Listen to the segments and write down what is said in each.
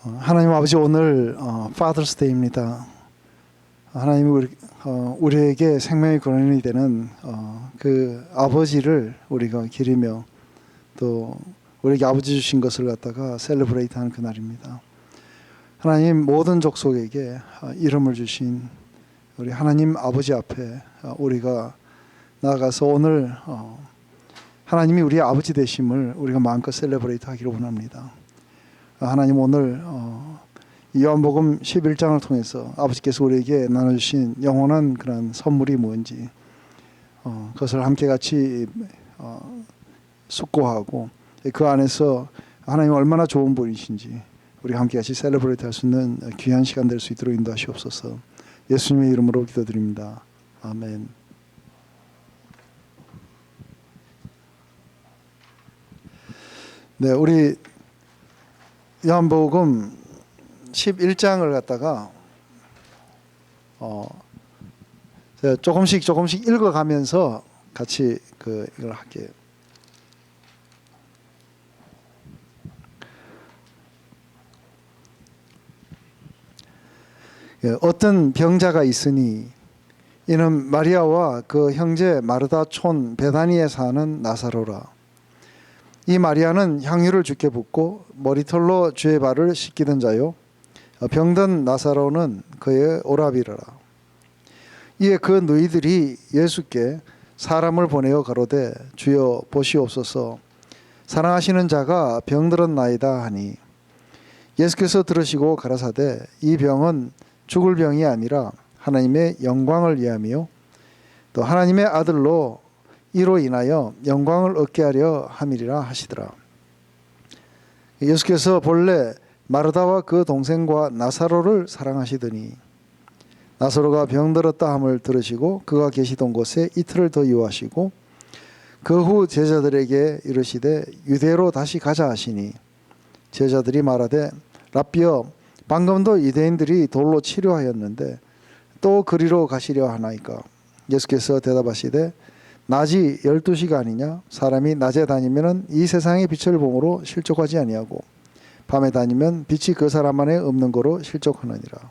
하나님 아버지, 오늘 Father's Day입니다. 하나님이 우리에게 생명의 근원이 되는 그 아버지를 우리가 기리며 또 우리에게 아버지 주신 것을 갖다가 셀러브레이트하는 그날입니다. 하나님 모든 족속에게 이름을 주신 우리 하나님 아버지 앞에 우리가 나아가서 오늘 하나님이 우리의 아버지 되심을 우리가 마음껏 셀러브레이트 하기를 원합니다. 하나님, 오늘 요한복음 11장을 통해서 아버지께서 우리에게 나눠주신 영원한 그런 선물이 뭔지 그것을 함께 같이 숙고하고 그 안에서 하나님 얼마나 좋은 분이신지 우리 함께 같이 셀러브레이트 할 수 있는 귀한 시간 될 수 있도록 인도하시옵소서. 예수님의 이름으로 기도드립니다. 아멘. 네, 우리 요한복음 11장을 갖다가 제가 조금씩 읽어가면서 같이 이걸 할게요. 어떤 병자가 있으니 이는 마리아와 그 형제 마르다 촌 베다니에 사는 나사로라. 이 마리아는 향유를 주께 붓고 머리털로 주의 발을 씻기던 자요, 병든 나사로는 그의 오라비라. 이에 그 너희들이 예수께 사람을 보내어 가로되 주여 보시옵소서, 사랑하시는 자가 병들었나이다 하니, 예수께서 들으시고 가라사대 이 병은 죽을 병이 아니라 하나님의 영광을 위함이요 또 하나님의 아들로 이로 인하여 영광을 얻게 하려 함이리라 하시더라. 예수께서 본래 마르다와 그 동생과 나사로를 사랑하시더니 나사로가 병들었다 함을 들으시고 그가 계시던 곳에 이틀을 더 유하시고 그 후 제자들에게 이르시되 유대로 다시 가자 하시니, 제자들이 말하되 랍비여, 방금도 유대인들이 돌로 치료하였는데 또 그리로 가시려 하나이까? 예수께서 대답하시되 낮이 12시가 아니냐? 사람이 낮에 다니면 이 세상의 빛을 보므로 실족하지 아니하고 밤에 다니면 빛이 그 사람 안에 없는 거로 실족하느니라.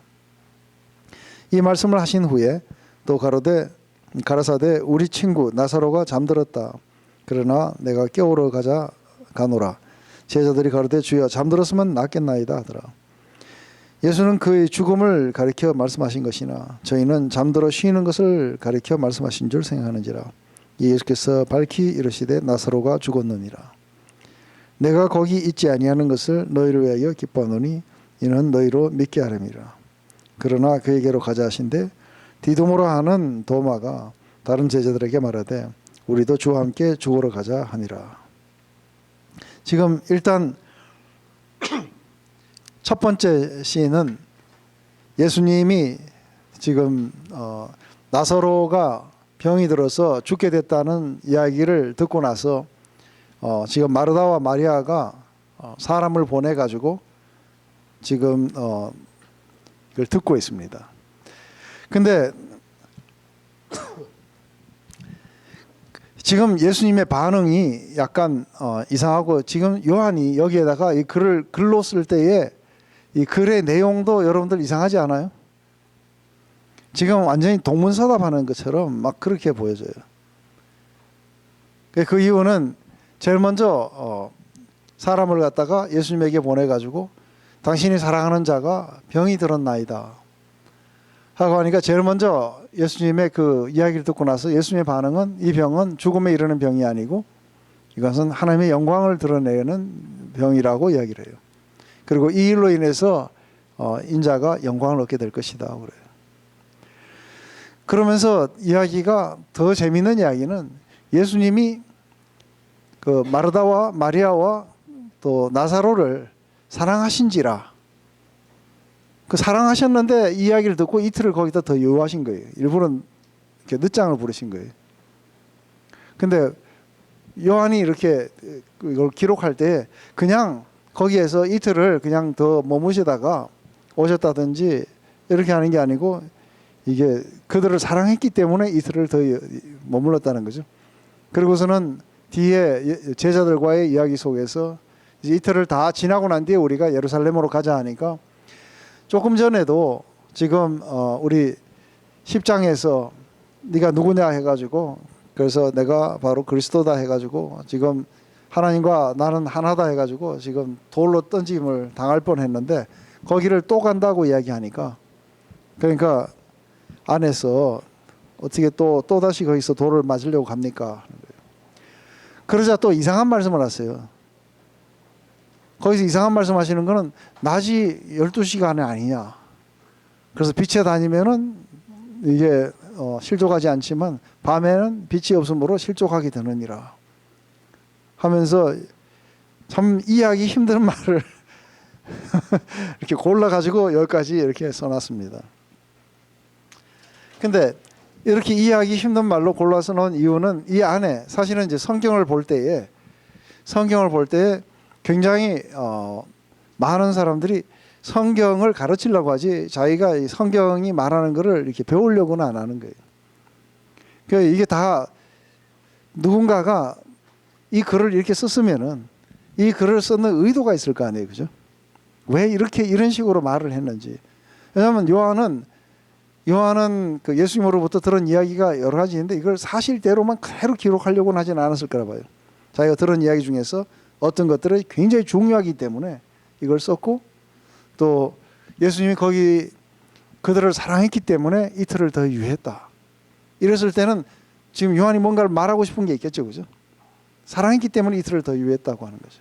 이 말씀을 하신 후에 또 가라사대 우리 친구 나사로가 잠들었다. 그러나 내가 깨우러 가노라. 제자들이 가로되 주여, 잠들었으면 낫겠나이다 하더라. 예수는 그의 죽음을 가리켜 말씀하신 것이나 저희는 잠들어 쉬는 것을 가리켜 말씀하신 줄 생각하는지라. 예수께서 밝히 이르시되 나사로가 죽었느니라. 내가 거기 있지 아니하는 것을 너희를 위하여 기뻐하노니 이는 너희로 믿게 하려니라. 그러나 그에게로 가자 하신대 디도모라 하는 도마가 다른 제자들에게 말하되 우리도 주와 함께 죽으러 가자 하니라. 지금 일단 첫 번째 시인은 예수님이 지금 나사로가 병이 들어서 죽게 됐다는 이야기를 듣고 나서 지금 마르다와 마리아가 사람을 보내가지고 지금 이걸 듣고 있습니다. 근데 지금 예수님의 반응이 약간 이상하고, 지금 요한이 여기에다가 이 글로 쓸 때에 이 글의 내용도 여러분들 이상하지 않아요? 지금 완전히 동문서답하는 것처럼 막 그렇게 보여져요. 그 이유는 제일 먼저 사람을 갖다가 예수님에게 보내가지고 당신이 사랑하는 자가 병이 들었나이다 하고 하니까 제일 먼저 예수님의 그 이야기를 듣고 나서 예수님의 반응은 이 병은 죽음에 이르는 병이 아니고 이것은 하나님의 영광을 드러내는 병이라고 이야기를 해요. 그리고 이 일로 인해서 인자가 영광을 얻게 될 것이다 그래요. 그러면서 이야기가 더 재미있는 이야기는 예수님이 그 마르다와 마리아와 또 나사로를 사랑하신지라, 그 사랑하셨는데 이 이야기를 듣고 이틀을 거기다 더 유하신 거예요. 일부러 이렇게 늦장을 부르신 거예요. 근데 요한이 이렇게 이걸 기록할 때 그냥 거기에서 이틀을 그냥 더 머무시다가 오셨다든지 이렇게 하는 게 아니고, 이게 그들을 사랑했기 때문에 이틀을 더 머물렀다는 거죠. 그리고서는 뒤에 제자들과의 이야기 속에서 이제 이틀을 다 지나고 난 뒤에 우리가 예루살렘으로 가자 하니까 조금 전에도 지금 우리 10장에서 네가 누구냐 해가지고 그래서 내가 바로 그리스도다 해가지고 지금 하나님과 나는 하나다 해가지고 지금 돌로 던짐을 당할 뻔했는데 거기를 또 간다고 이야기하니까 그러니까 안에서 어떻게 또 다시 거기서 돌을 맞으려고 갑니까? 그러자 또 이상한 말씀을 하세요. 거기서 이상한 말씀 하시는 거는 낮이 12시간이 아니냐. 그래서 빛에 다니면은 이게 실족하지 않지만 밤에는 빛이 없으므로 실족하게 되느니라 하면서 참 이해하기 힘든 말을 이렇게 골라가지고 여기까지 이렇게 써놨습니다. 근데 이렇게 이해하기 힘든 말로 골라서 놓은 이유는 이 안에 사실은 이제 성경을 볼 때에 굉장히 많은 사람들이 성경을 가르치려고 하지 자기가 이 성경이 말하는 것을 이렇게 배우려고는 안 하는 거예요. 그러니까 이게 다 누군가가 이 글을 이렇게 썼으면은 이 글을 쓰는 의도가 있을 거 아니에요, 그죠? 왜 이런 식으로 말을 했는지. 왜냐하면 요한은 그 예수님으로부터 들은 이야기가 여러 가지 있는데 이걸 사실대로만 그대로 기록하려고는 하지는 않았을 거라 봐요. 자기가 들은 이야기 중에서 어떤 것들이 굉장히 중요하기 때문에 이걸 썼고 또 예수님이 거기 그들을 사랑했기 때문에 이틀을 더 유예했다. 이랬을 때는 지금 요한이 뭔가를 말하고 싶은 게 있겠죠, 그죠? 사랑했기 때문에 이틀을 더 유예했다고 하는 거죠.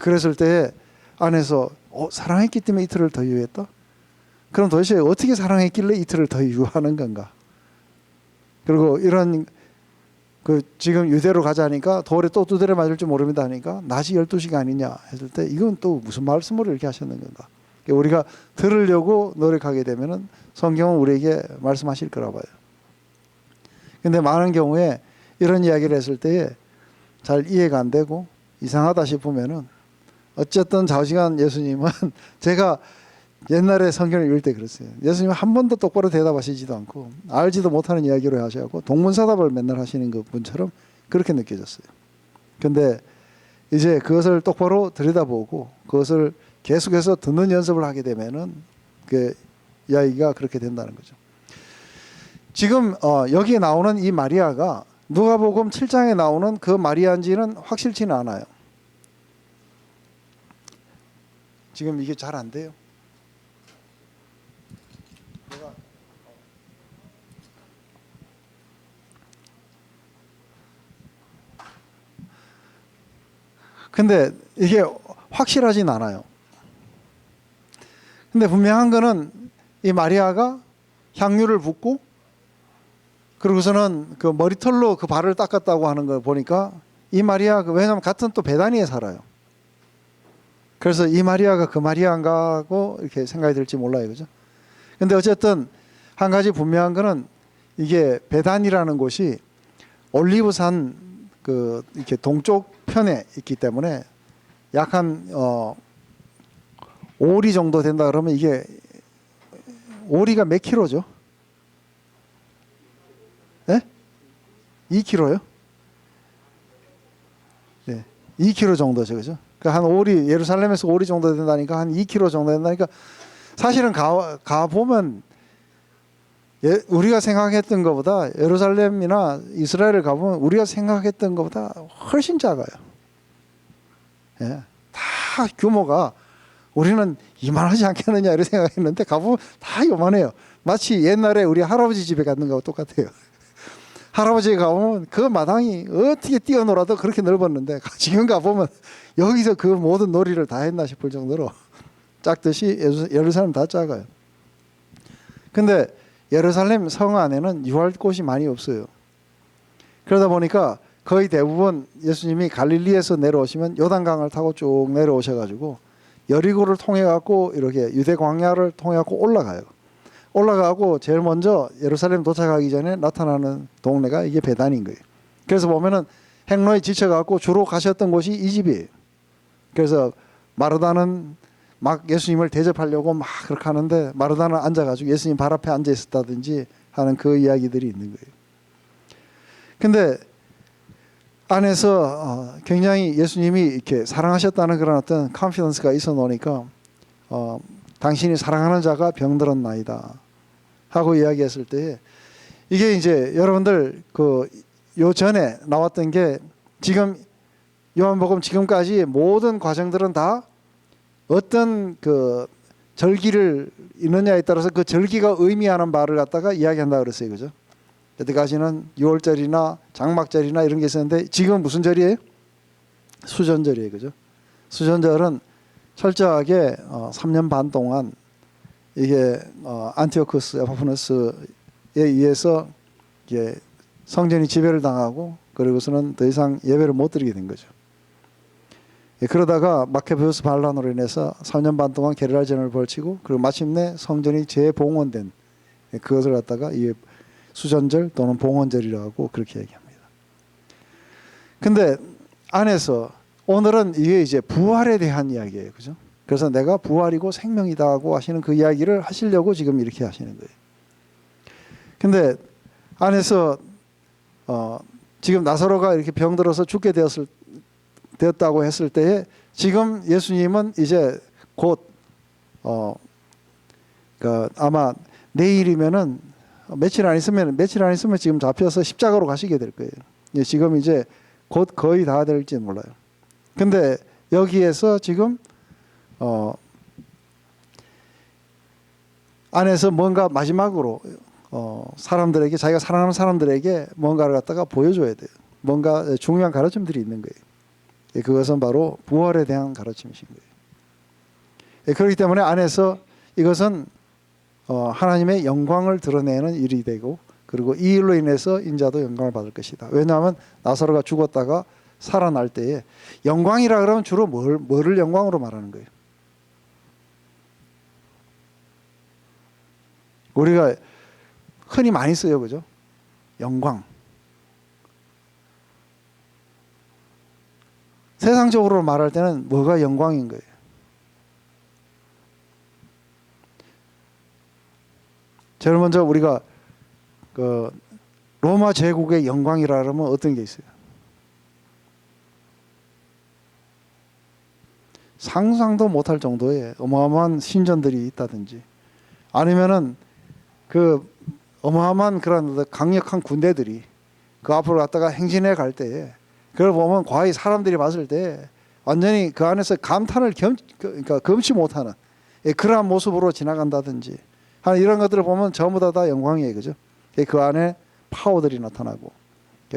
그랬을 때 안에서 사랑했기 때문에 이틀을 더 유예했다? 그럼 도대체 어떻게 사랑했길래 이틀을 더 유하는 건가? 그리고 이런 그 지금 유대로 가자니까 돌에 또 두드려 맞을 줄 모릅니다 하니까 낮이 12시가 아니냐 했을 때 이건 또 무슨 말씀으로 이렇게 하셨는 건가? 우리가 들으려고 노력하게 되면은 성경은 우리에게 말씀하실 거라 봐요. 근데 많은 경우에 이런 이야기를 했을 때에 잘 이해가 안 되고 이상하다 싶으면은 어쨌든 좌우지간 예수님은 제가 옛날에 성경을 읽을 때 그랬어요. 예수님은 한 번도 똑바로 대답하시지도 않고 알지도 못하는 이야기로 하셔서 동문서답을 맨날 하시는 그 분처럼 그렇게 느껴졌어요. 근데 이제 그것을 똑바로 들여다보고 그것을 계속해서 듣는 연습을 하게 되면은 그 이야기가 그렇게 된다는 거죠. 지금 여기에 나오는 이 마리아가 누가복음 7장에 나오는 그 마리아인지는 확실치는 않아요. 지금 이게 잘 안 돼요. 근데 이게 확실하진 않아요. 근데 분명한 거는 이 마리아가 향유를 붓고 그러고서는 그 머리털로 그 발을 닦았다고 하는 걸 보니까 이 마리아 왜냐하면 같은 또 베다니에 살아요. 그래서 이 마리아가 그 마리아인가 하고 이렇게 생각이 들지 몰라요, 그죠? 근데 어쨌든 한 가지 분명한 거는 이게 베단이라는 곳이 올리브산 그 이렇게 동쪽 편에 있기 때문에 약 한 오리 정도 된다 그러면 이게 오리가 몇 킬로죠? 네? 2킬로요? 네, 2킬로 정도죠, 그죠? 한 오리 예루살렘에서 오리 정도 된다니까 한 2킬로 정도 된다니까 사실은 가 보면 우리가 생각했던 것보다 예루살렘이나 이스라엘을 가보면 우리가 생각했던 것보다 훨씬 작아요. 예, 다 규모가 우리는 이만하지 않겠느냐 이렇게 생각했는데 가보면 다 요만해요. 마치 옛날에 우리 할아버지 집에 갔는 거하고 똑같아요. 할아버지에 가보면 그 마당이 어떻게 뛰어놀아도 그렇게 넓었는데 지금 가보면 여기서 그 모든 놀이를 다 했나 싶을 정도로 작듯이 예루살렘 다 작아요. 근데 예루살렘 성 안에는 유할 곳이 많이 없어요. 그러다 보니까 거의 대부분 예수님이 갈릴리에서 내려오시면 요단강을 타고 쭉 내려오셔가지고 여리고를 통해갖고 이렇게 유대 광야를 통해갖고 올라가고 제일 먼저 예루살렘 도착하기 전에 나타나는 동네가 이게 베단인 거예요. 그래서 보면은 행로에 지쳐갖고 주로 가셨던 곳이 이 집이에요. 그래서 마르다는 막 예수님을 대접하려고 막 그렇게 하는데 마르다는 앉아가지고 예수님 발 앞에 앉아 있었다든지 하는 그 이야기들이 있는 거예요. 근데 안에서 굉장히 예수님이 이렇게 사랑하셨다는 그런 어떤 컨피던스가 있어 놓으니까 당신이 사랑하는 자가 병들었나이다 하고 이야기했을 때 이게 이제 여러분들 그 요 전에 나왔던 게 지금 요한복음 지금까지 모든 과정들은 다 어떤 그 절기를 있느냐에 따라서 그 절기가 의미하는 말을 갖다가 이야기한다 그랬어요, 그죠? 여태까지는 6월절이나 장막절이나 이런 게 있었는데 지금 무슨 절이에요? 수전절이에요, 그죠? 수전절은 철저하게 3년 반 동안 이게 안티오쿠스 에파프네스에 의해서 이게 성전이 지배를 당하고 그리고서는 더 이상 예배를 못 드리게 된 거죠. 그러다가 마케베우스 반란으로 인해서 3년 반 동안 게릴라전을 벌치고 그리고 마침내 성전이 재봉헌된 그것을 갖다가 이 수전절 또는 봉헌절이라고 그렇게 얘기합니다. 근데 안에서 오늘은 이게 이제 부활에 대한 이야기예요, 그죠? 그래서 내가 부활이고 생명이다고 하시는 그 이야기를 하시려고 지금 이렇게 하시는 거예요. 근데 안에서 지금 나사로가 이렇게 병들어서 죽게 되었다고 했을 때에 지금 예수님은 이제 곧 그러니까 아마 내일이면은 며칠 안 있으면 지금 잡혀서 십자가로 가시게 될 거예요. 지금 이제 곧 거의 다 될지 몰라요. 근데 여기에서 지금 안에서 뭔가 마지막으로 사람들에게 자기가 사랑하는 사람들에게 뭔가를 갖다가 보여줘야 돼요. 뭔가 중요한 가르침들이 있는 거예요. 그것은 바로 부활에 대한 가르침이신 거예요. 그렇기 때문에 안에서 이것은 하나님의 영광을 드러내는 일이 되고 그리고 이 일로 인해서 인자도 영광을 받을 것이다. 왜냐하면 나사로가 죽었다가 살아날 때에 영광이라 그러면 주로 뭐를 영광으로 말하는 거예요? 우리가 흔히 많이 써요, 그죠? 영광. 세상적으로 말할 때는 뭐가 영광인 거예요? 제일 먼저 우리가 그 로마 제국의 영광이라 그러면 어떤 게 있어요? 상상도 못할 정도의 어마어마한 신전들이 있다든지 아니면은 그 어마어마한 그런 강력한 군대들이 그 앞으로 갔다가 행진해 갈 때에 그걸 보면 거의 사람들이 봤을 때 완전히 그 안에서 감탄을 그러니까 금치 못하는 그러한 모습으로 지나간다든지 하는 이런 것들을 보면 전부 다 영광이에요, 그죠? 그 안에 파워들이 나타나고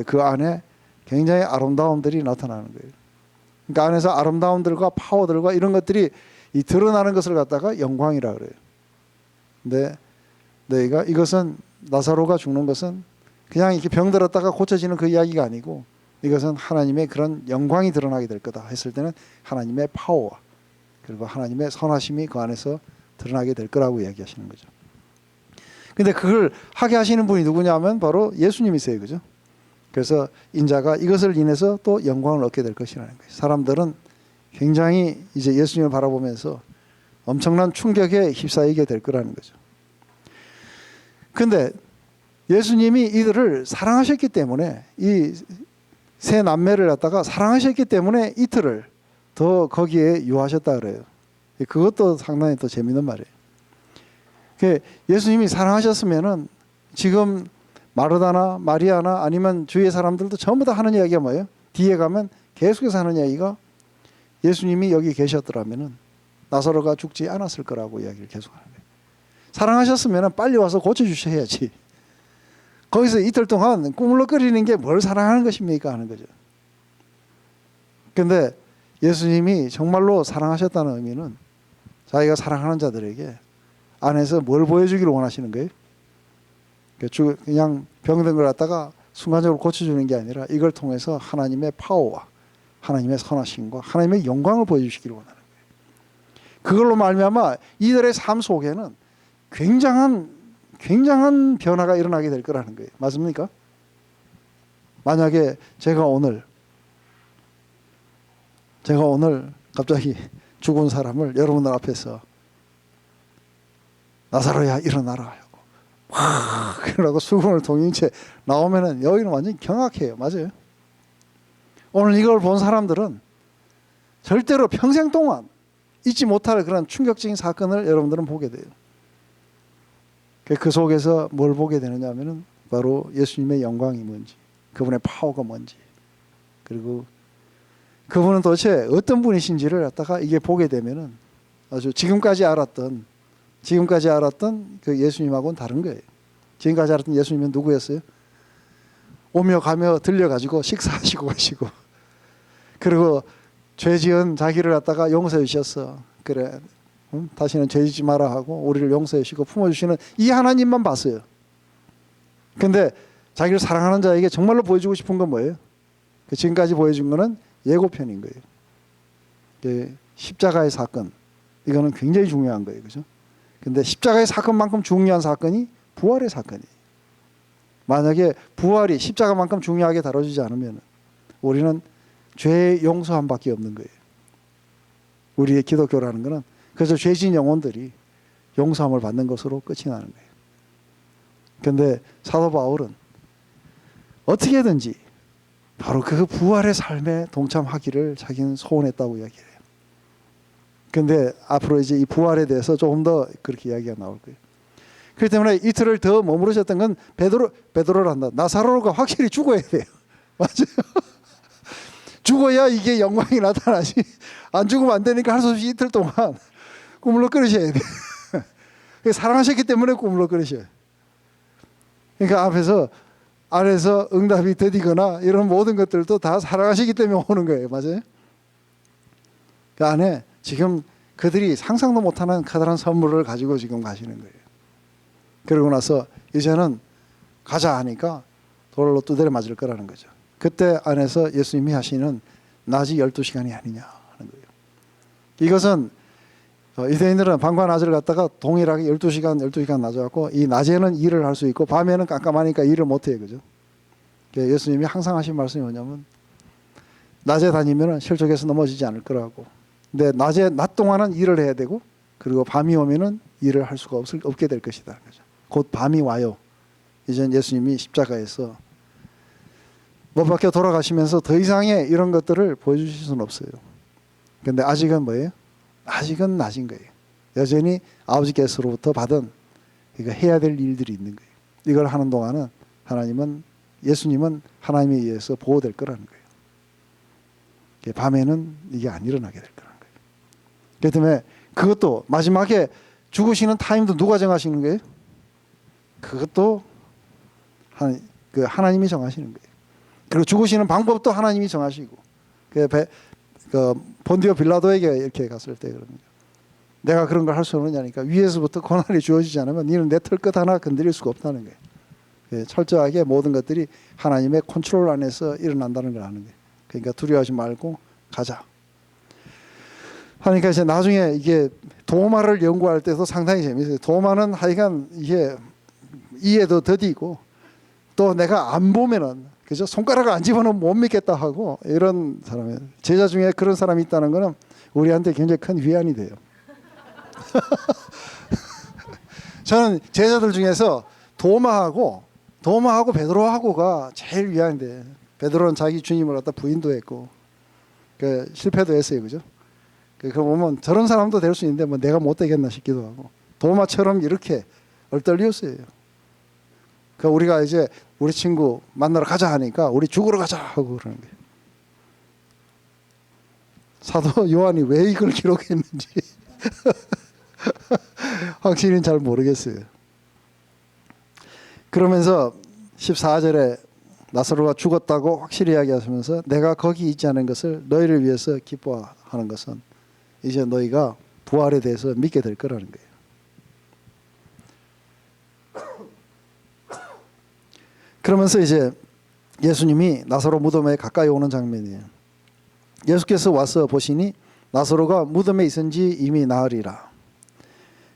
그 안에 굉장히 아름다움들이 나타나는 거예요. 그러니까 안에서 아름다움들과 파워들과 이런 것들이 이 드러나는 것을 갖다가 영광이라 그래요. 근데 너희가 이것은 나사로가 죽는 것은 그냥 이렇게 병들었다가 고쳐지는 그 이야기가 아니고 이것은 하나님의 그런 영광이 드러나게 될 거다 했을 때는 하나님의 파워와 그리고 하나님의 선하심이 그 안에서 드러나게 될 거라고 이야기하시는 거죠. 근데 그걸 하게 하시는 분이 누구냐면 바로 예수님이세요, 그죠? 그래서 인자가 이것을 인해서 또 영광을 얻게 될 것이라는 거예요. 사람들은 굉장히 이제 예수님을 바라보면서 엄청난 충격에 휩싸이게 될 거라는 거죠. 근데 예수님이 이들을 사랑하셨기 때문에 이 세 남매를 갖다가 사랑하셨기 때문에 이틀을 더 거기에 유하셨다 그래요. 그것도 상당히 또 재밌는 말이에요. 예수님이 사랑하셨으면은 지금 마르다나 마리아나 아니면 주위의 사람들도 전부 다 하는 이야기가 뭐예요? 뒤에 가면 계속해서 하는 이야기가 예수님이 여기 계셨더라면은 나사로가 죽지 않았을 거라고 이야기를 계속하는 거예요. 사랑하셨으면 빨리 와서 고쳐주셔야지. 거기서 이틀 동안 꾸물럭거리는 게 뭘 사랑하는 것입니까? 하는 거죠. 그런데 예수님이 정말로 사랑하셨다는 의미는 자기가 사랑하는 자들에게 안에서 뭘 보여주기를 원하시는 거예요? 그냥 병든 걸 갖다가 순간적으로 고쳐주는 게 아니라 이걸 통해서 하나님의 파워와 하나님의 선하심과 하나님의 영광을 보여주시기를 원하는 거예요. 그걸로 말미암아 이들의 삶 속에는 굉장한 변화가 일어나게 될 거라는 거예요. 맞습니까? 만약에 제가 오늘 갑자기 죽은 사람을 여러분들 앞에서 나사로야 일어나라 하고 와 그러고 수군을 동인 채 나오면은 여기는 완전히 경악해요. 맞아요? 오늘 이걸 본 사람들은 절대로 평생 동안 잊지 못할 그런 충격적인 사건을 여러분들은 보게 돼요. 그 속에서 뭘 보게 되느냐 하면은 바로 예수님의 영광이 뭔지, 그분의 파워가 뭔지, 그리고 그분은 도대체 어떤 분이신지를 갖다가 이게 보게 되면은 아주 지금까지 알았던 그 예수님하고는 다른 거예요. 지금까지 알았던 예수님은 누구였어요? 오며 가며 들려가지고 식사하시고 가시고, 그리고 죄 지은 자기를 갖다가 용서해 주셨어. 그래, 다시는 죄 짓지 마라 하고 우리를 용서해 주시고 품어주시는 이 하나님만 봤어요. 근데 자기를 사랑하는 자에게 정말로 보여주고 싶은 건 뭐예요? 지금까지 보여준 거는 예고편인 거예요. 십자가의 사건, 이거는 굉장히 중요한 거예요. 그죠? 근데 십자가의 사건만큼 중요한 사건이 부활의 사건이에요. 만약에 부활이 십자가만큼 중요하게 다뤄지지 않으면 우리는 죄의 용서함밖에 없는 거예요. 우리의 기독교라는 것은 그래서 죄진 영혼들이 용서함을 받는 것으로 끝이 나는 거예요. 그런데 사도 바울은 어떻게든지 바로 그 부활의 삶에 동참하기를 자기는 소원했다고 이야기해요. 그런데 앞으로 이제 이 부활에 대해서 조금 더 그렇게 이야기가 나올 거예요. 그렇기 때문에 이틀을 더 머무르셨던 건 베드로란다. 나사로가 확실히 죽어야 돼요. 맞아요. 죽어야 이게 영광이 나타나지. 안 죽으면 안 되니까 할 수 없이 이틀 동안 꾸물럭거리셔야 돼요. 사랑하셨기 때문에 꾸물럭거리셔요. 그러니까 안에서 응답이 더디거나 이런 모든 것들도 다 사랑하시기 때문에 오는 거예요. 맞아요? 그 안에 지금 그들이 상상도 못하는 커다란 선물을 가지고 지금 가시는 거예요. 그러고 나서 이제는 가자 하니까 돌로 두드려 맞을 거라는 거죠. 그때 안에서 예수님이 하시는 낮이 12시간이 아니냐 하는 거예요. 이것은 유대인들은 밤과 낮을 갖다가 동일하게 12시간 낮아갖고 이 낮에는 일을 할 수 있고 밤에는 깜깜하니까 일을 못해요. 그죠? 예수님이 항상 하신 말씀이 뭐냐면 낮에 다니면 실족해서 넘어지지 않을 거라고. 근데 낮 동안은 일을 해야 되고 그리고 밤이 오면은 일을 할 수가 없게 될 것이다. 그죠? 곧 밤이 와요. 이젠 예수님이 십자가에서 못 박혀 돌아가시면서 더 이상의 이런 것들을 보여주실 수는 없어요. 그런데 아직은 뭐예요? 아직은 낮인 거예요. 여전히 아버지께서로부터 받은 이거 해야 될 일들이 있는 거예요. 이걸 하는 동안은 예수님은 하나님에 의해서 보호될 거라는 거예요. 밤에는 이게 안 일어나게 될 거라는 거예요. 그렇기 때문에 그것도 마지막에 죽으시는 타임도 누가 정하시는 거예요? 그것도 하나님이 정하시는 거예요. 그리고 죽으시는 방법도 하나님이 정하시고, 본디오 빌라도에게 이렇게 갔을 때 그럽니다. 내가 그런 걸 할 수 없느냐니까 위에서부터 고난이 주어지지 않으면 너는 내 털끝 하나 건드릴 수가 없다는 거예요. 철저하게 모든 것들이 하나님의 컨트롤 안에서 일어난다는 걸 아는 거예요. 그러니까 두려워하지 말고 가자. 하니까 이제 나중에 이게 도마를 연구할 때도 상당히 재밌어요. 도마는 하여간 이게 이해도 더디고 또 내가 안 보면은 그죠? 손가락을 안 집어넣으면 못 믿겠다 하고 이런 사람이에요. 제자 중에 그런 사람이 있다는 거는 우리한테 굉장히 큰 위안이 돼요. 저는 제자들 중에서 도마하고 베드로하고가 제일 위안이 돼요. 베드로는 자기 주님을 갖다 부인도 했고 실패도 했어요. 그죠? 그거 보면 저런 사람도 될 수 있는데 뭐 내가 못 되겠나 싶기도 하고 도마처럼 이렇게 얼떨리었어요. 그러니까 우리가 이제 우리 친구 만나러 가자 하니까 우리 죽으러 가자 하고 그러는 거예요. 사도 요한이 왜 이걸 기록했는지 확실히는 잘 모르겠어요. 그러면서 14절에 나사로가 죽었다고 확실히 이야기하시면서 내가 거기 있지 않은 것을 너희를 위해서 기뻐하는 것은 이제 너희가 부활에 대해서 믿게 될 거라는 거예요. 그러면서 이제 예수님이 나사로 무덤에 가까이 오는 장면이에요. 예수께서 와서 보시니 나사로가 무덤에 있은지 이미 나으리라.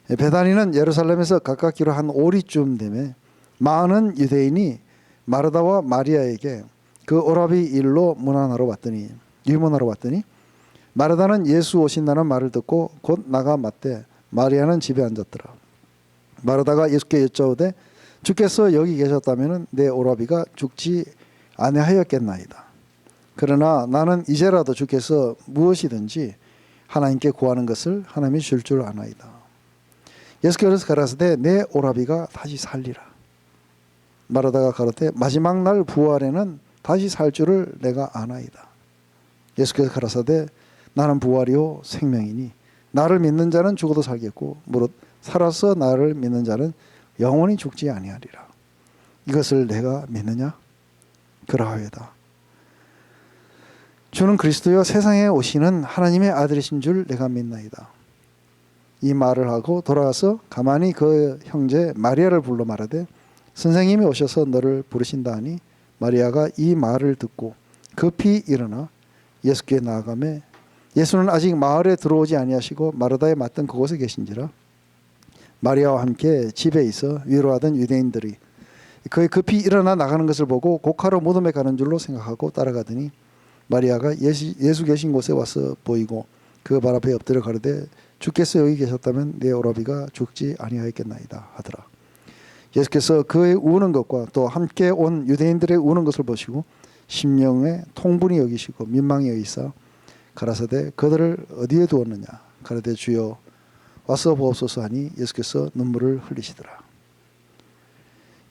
베다니는 예루살렘에서 가깝기로 한 오리쯤 되매 많은 유대인이 마르다와 마리아에게 그 오라비 일로 유문하러 왔더니 마르다는 예수 오신다는 말을 듣고 곧 나가 맞대 마리아는 집에 앉았더라. 마르다가 예수께 여짜오되 주께서 여기 계셨다면 내 오라비가 죽지 아니하였겠나이다. 그러나 나는 이제라도 주께서 무엇이든지 하나님께 구하는 것을 하나님이 줄 줄 아나이다. 예수께서 가라사대 내 오라비가 다시 살리라. 마르다가 가로되 마지막 날 부활에는 다시 살 줄을 내가 아나이다. 예수께서 가라사대 나는 부활이요 생명이니 나를 믿는 자는 죽어도 살겠고 무릇 살아서 나를 믿는 자는 영원히 죽지 아니하리라. 이것을 내가 믿느냐? 그러하여다. 주는 그리스도여 세상에 오시는 하나님의 아들이신 줄 내가 믿나이다. 이 말을 하고 돌아가서 가만히 그 형제 마리아를 불러 말하되 선생님이 오셔서 너를 부르신다 하니 마리아가 이 말을 듣고 급히 일어나 예수께 나아가매 예수는 아직 마을에 들어오지 아니하시고 마르다에 맞던 그곳에 계신지라. 마리아와 함께 집에 있어 위로하던 유대인들이 그의 급히 일어나 나가는 것을 보고 곡하러 무덤에 가는 줄로 생각하고 따라가더니 마리아가 예수 계신 곳에 와서 보이고 그 발 앞에 엎드려 가로되 주께서 여기 계셨다면 내 오라비가 죽지 아니하였겠나이다 하더라. 예수께서 그의 우는 것과 또 함께 온 유대인들의 우는 것을 보시고 심령에 통분히 여기시고 민망히 여기사 가라사대 그들을 어디에 두었느냐 가라되 주여 와서 보옵소서 하니 예수께서 눈물을 흘리시더라.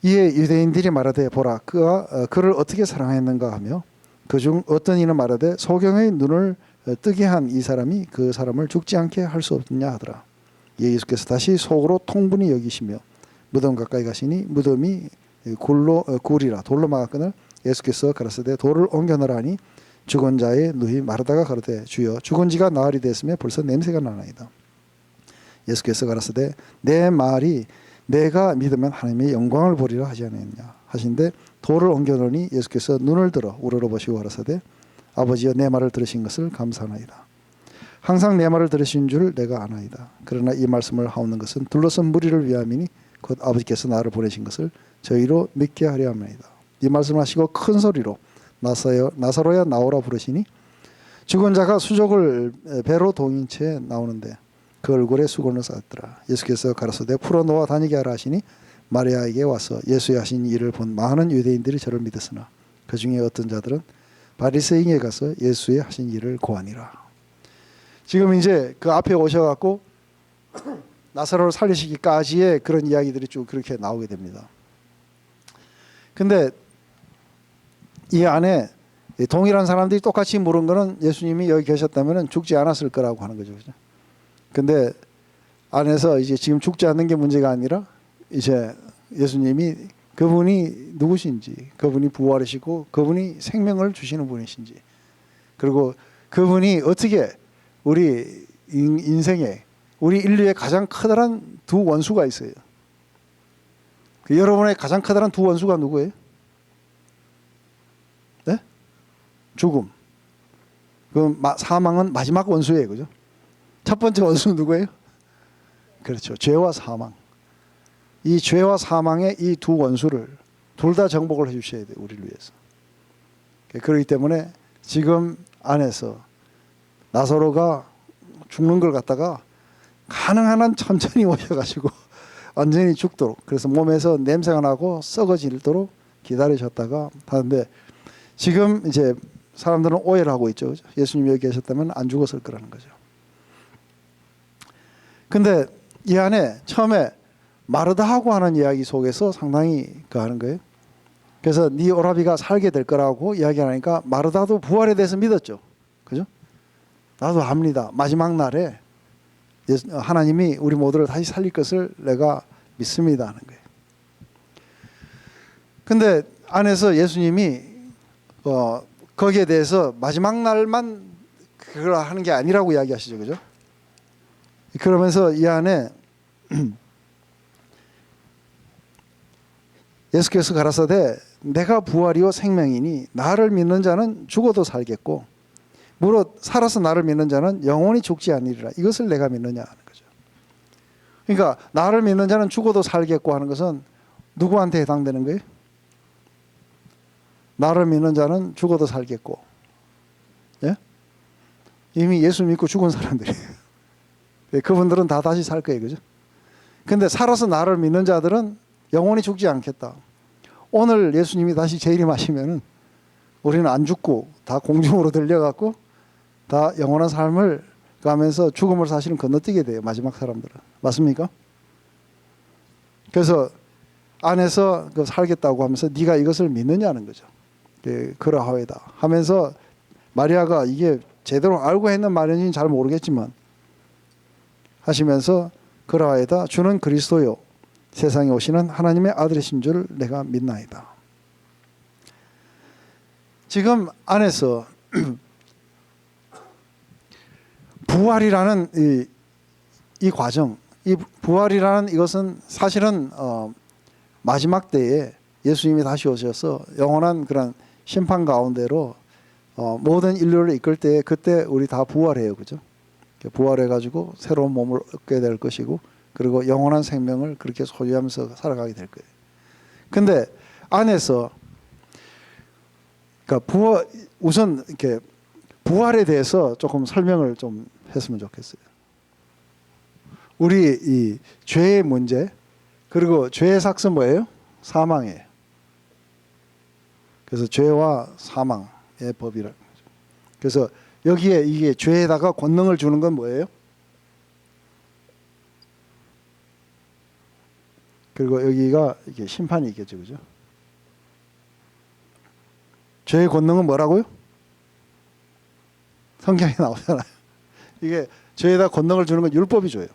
이에 유대인들이 말하되 보라 그가 그를 어떻게 사랑했는가 하며 그중 어떤 이는 말하되 소경의 눈을 뜨게 한 이 사람이 그 사람을 죽지 않게 할 수 없느냐 하더라. 예수께서 다시 속으로 통분히 여기시며 무덤 가까이 가시니 무덤이 굴이라 돌로 막았거늘 예수께서 가라사대 돌을 옮겨 넣으라 하니 죽은 자의 누이 마르다가 가로되 주여 죽은 지가 나흘이 됐으며 벌써 냄새가 나나이다. 예수께서 가라사대 내 말이 내가 믿으면 하나님의 영광을 보리라 하지 않았느냐 하신데 돌을 옮겨 넣으니 예수께서 눈을 들어 우러러보시고 가라사대 아버지여 내 말을 들으신 것을 감사하나이다. 항상 내 말을 들으신 줄 내가 아나이다. 그러나 이 말씀을 하옵는 것은 둘러선 무리를 위함이니 곧 아버지께서 나를 보내신 것을 저희로 믿게 하려 함이다. 이 말씀을 하시고 큰 소리로 나사로야 나오라 부르시니 죽은 자가 수족을 배로 동인 채 나오는데 그 얼굴에 수건을 쌓았더라. 예수께서 가라사대 풀어놓아 다니게 하라 하시니 마리아에게 와서 예수의 하신 일을 본 많은 유대인들이 저를 믿었으나 그 중에 어떤 자들은 바리새인에 가서 예수의 하신 일을 고하니라. 지금 이제 그 앞에 오셔갖고 나사로를 살리시기까지의 그런 이야기들이 쭉 그렇게 나오게 됩니다. 근데 이 안에 동일한 사람들이 똑같이 물은 거는 예수님이 여기 계셨다면 죽지 않았을 거라고 하는 거죠. 그죠? 근데 안에서 이제 지금 죽지 않는 게 문제가 아니라 이제 예수님이 그분이 누구신지, 그분이 부활이시고 그분이 생명을 주시는 분이신지, 그리고 그분이 어떻게 우리 인생에 우리 인류의 가장 커다란 두 원수가 있어요. 그 여러분의 가장 커다란 두 원수가 누구예요? 네? 죽음. 그 사망은 마지막 원수예요, 그죠? 첫 번째 원수는 누구예요? 그렇죠. 죄와 사망. 이 죄와 사망의 이 두 원수를 둘 다 정복을 해주셔야 돼요, 우리를 위해서. 그렇기 때문에 지금 안에서 나사로가 죽는 걸 갖다가 가능한 한 천천히 오셔가지고 완전히 죽도록, 그래서 몸에서 냄새가 나고 썩어지도록 기다리셨다가 하는데, 지금 이제 사람들은 오해를 하고 있죠. 그죠? 예수님이 여기 계셨다면 안 죽었을 거라는 거죠. 근데 이 안에 처음에 마르다하고 하는 이야기 속에서 상당히 그 하는 거예요. 그래서 네 오라비가 살게 될 거라고 이야기하니까 마르다도 부활에 대해서 믿었죠. 그죠? 나도 압니다. 마지막 날에 하나님이 우리 모두를 다시 살릴 것을 내가 믿습니다 하는 거예요. 근데 안에서 예수님이 거기에 대해서 마지막 날만 그걸 하는 게 아니라고 이야기하시죠. 그죠? 그러면서 이 안에 예수께서 가라사대 내가 부활이요 생명이니 나를 믿는 자는 죽어도 살겠고 무릇 살아서 나를 믿는 자는 영원히 죽지 아니리라. 이것을 내가 믿느냐 하는 거죠. 그러니까 나를 믿는 자는 죽어도 살겠고 하는 것은 누구한테 해당되는 거예요? 나를 믿는 자는 죽어도 살겠고, 예? 이미 예수 믿고 죽은 사람들이에요. 그분들은 다 다시 살 거예요, 그죠? 근데 살아서 나를 믿는 자들은 영원히 죽지 않겠다. 오늘 예수님이 다시 재림하시면은 우리는 안 죽고 다 공중으로 들려갖고 다 영원한 삶을 가면서 죽음을 사실은 건너뛰게 돼요. 마지막 사람들은. 맞습니까? 그래서 안에서 살겠다고 하면서 네가 이것을 믿느냐는 거죠. 그러하오이다 하면서 마리아가 이게 제대로 알고 했는 말인지는 잘 모르겠지만 하시면서 그러하이다 주는 그리스도요 세상에 오시는 하나님의 아들이신 줄 내가 믿나이다. 지금 안에서 부활이라는 이 과정, 이 부활이라는 이것은 사실은 마지막 때에 예수님이 다시 오셔서 영원한 그런 심판 가운데로 모든 인류를 이끌 때 그때 우리 다 부활해요, 그죠? 부활해가지고 새로운 몸을 얻게 될 것이고 그리고 영원한 생명을 그렇게 소유하면서 살아가게 될 거예요. 근데 안에서 그러니까 우선 이렇게 부활에 대해서 조금 설명을 좀 했으면 좋겠어요. 우리 이 죄의 문제 그리고 죄의 삭은 뭐예요? 사망이에요. 그래서 죄와 사망의 법이라는 거죠. 그래서 여기에 이게 죄에다가 권능을 주는 건 뭐예요? 그리고 여기가 이게 심판이 있겠죠, 그죠? 죄의 권능은 뭐라고요? 성경에 나오잖아요. 이게 죄에다 권능을 주는 건 율법이 줘요.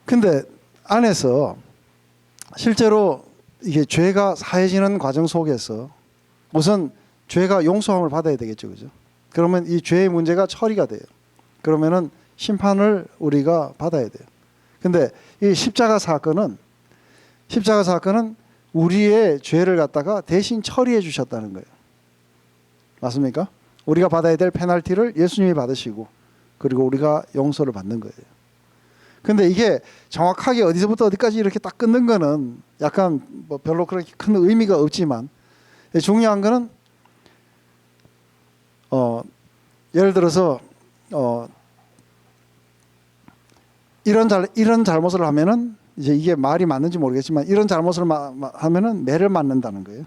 근데 안에서 실제로 이게 죄가 사해지는 과정 속에서 우선 죄가 용서함을 받아야 되겠죠, 그죠? 그러면 이 죄의 문제가 처리가 돼요. 그러면은 심판을 우리가 받아야 돼요. 근데 이 십자가 사건은 우리의 죄를 갖다가 대신 처리해 주셨다는 거예요. 맞습니까? 우리가 받아야 될 페널티를 예수님이 받으시고 그리고 우리가 용서를 받는 거예요. 근데 이게 정확하게 어디서부터 어디까지 이렇게 딱 끊는 거는 약간 뭐 별로 그렇게 큰 의미가 없지만 중요한 거는 예를 들어서 이런 잘못을 하면은 이제 이게 말이 맞는지 모르겠지만 이런 잘못을 하면은 매를 맞는다는 거예요.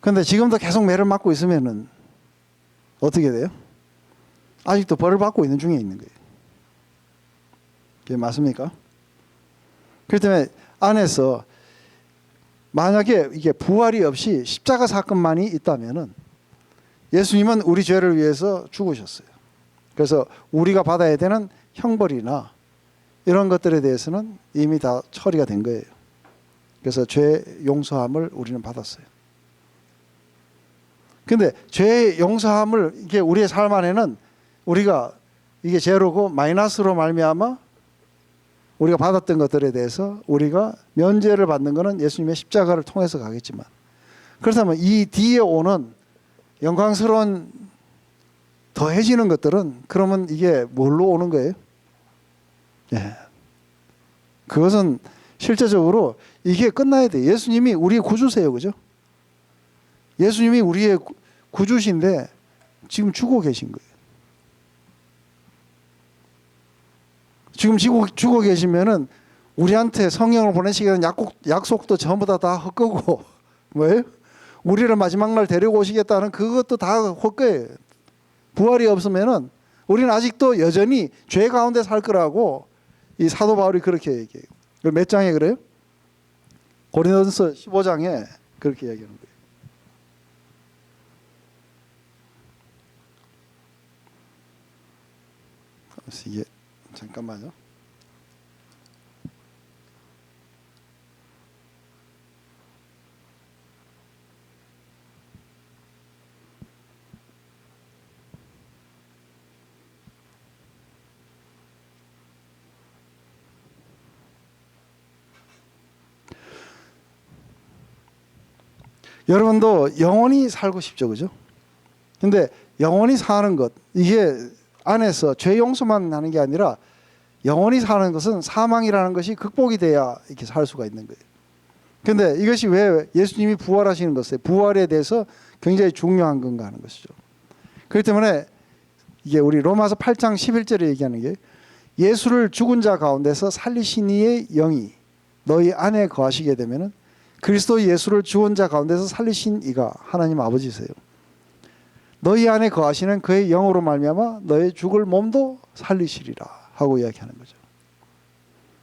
근데 지금도 계속 매를 맞고 있으면은 어떻게 돼요? 아직도 벌을 받고 있는 중에 있는 거예요. 그게 맞습니까? 그렇기 때문에 안에서 만약에 이게 부활이 없이 십자가 사건만이 있다면은 예수님은 우리 죄를 위해서 죽으셨어요. 그래서 우리가 받아야 되는 형벌이나 이런 것들에 대해서는 이미 다 처리가 된 거예요. 그래서 죄 용서함을 우리는 받았어요. 근데 죄 용서함을 이게 우리의 삶 안에는 우리가 이게 제로고 마이너스로 말미암아 우리가 받았던 것들에 대해서 우리가 면제를 받는 것은 예수님의 십자가를 통해서 가겠지만 그렇다면 이 뒤에 오는 영광스러운 더해지는 것들은 그러면 이게 뭘로 오는 거예요? 예. 그것은 실제적으로 이게 끝나야 돼요. 예수님이 우리의 구주세요. 그죠? 예수님이 우리의 구주신데 지금 죽어 계신 거예요. 지금 죽어 계시면은 우리한테 성령을 보내시기는 약속도 전부 다 헛거고 뭐예요? 우리를 마지막 날 데리고 오시겠다는 그것도 다 헛거예요. 부활이 없으면은 우리는 아직도 여전히 죄 가운데 살 거라고 이 사도 바울이 그렇게 얘기해요. 몇 장에 그래요? 고린도전서 15장에 그렇게 얘기하는 거예요. 그래서 이게 잠깐만요. 여러분도 영원히 살고 싶죠, 그죠? 근데 영원히 사는 것, 이게 안에서 죄 용서만 하는 게 아니라 영원히 사는 것은 사망이라는 것이 극복이 돼야 이렇게 살 수가 있는 거예요. 근데 이것이 왜 예수님이 부활하시는 것에 부활에 대해서 굉장히 중요한 건가 하는 것이죠. 그렇기 때문에 이게 우리 로마서 8장 11절에 얘기하는 게 예수를 죽은 자 가운데서 살리신 이의 영이 너희 안에 거하시게 되면은 그리스도 예수를 죽은 자 가운데서 살리신 이가 하나님 아버지세요. 너희 안에 거하시는 그의 영으로 말미암아 너의 죽을 몸도 살리시리라 하고 이야기하는 거죠.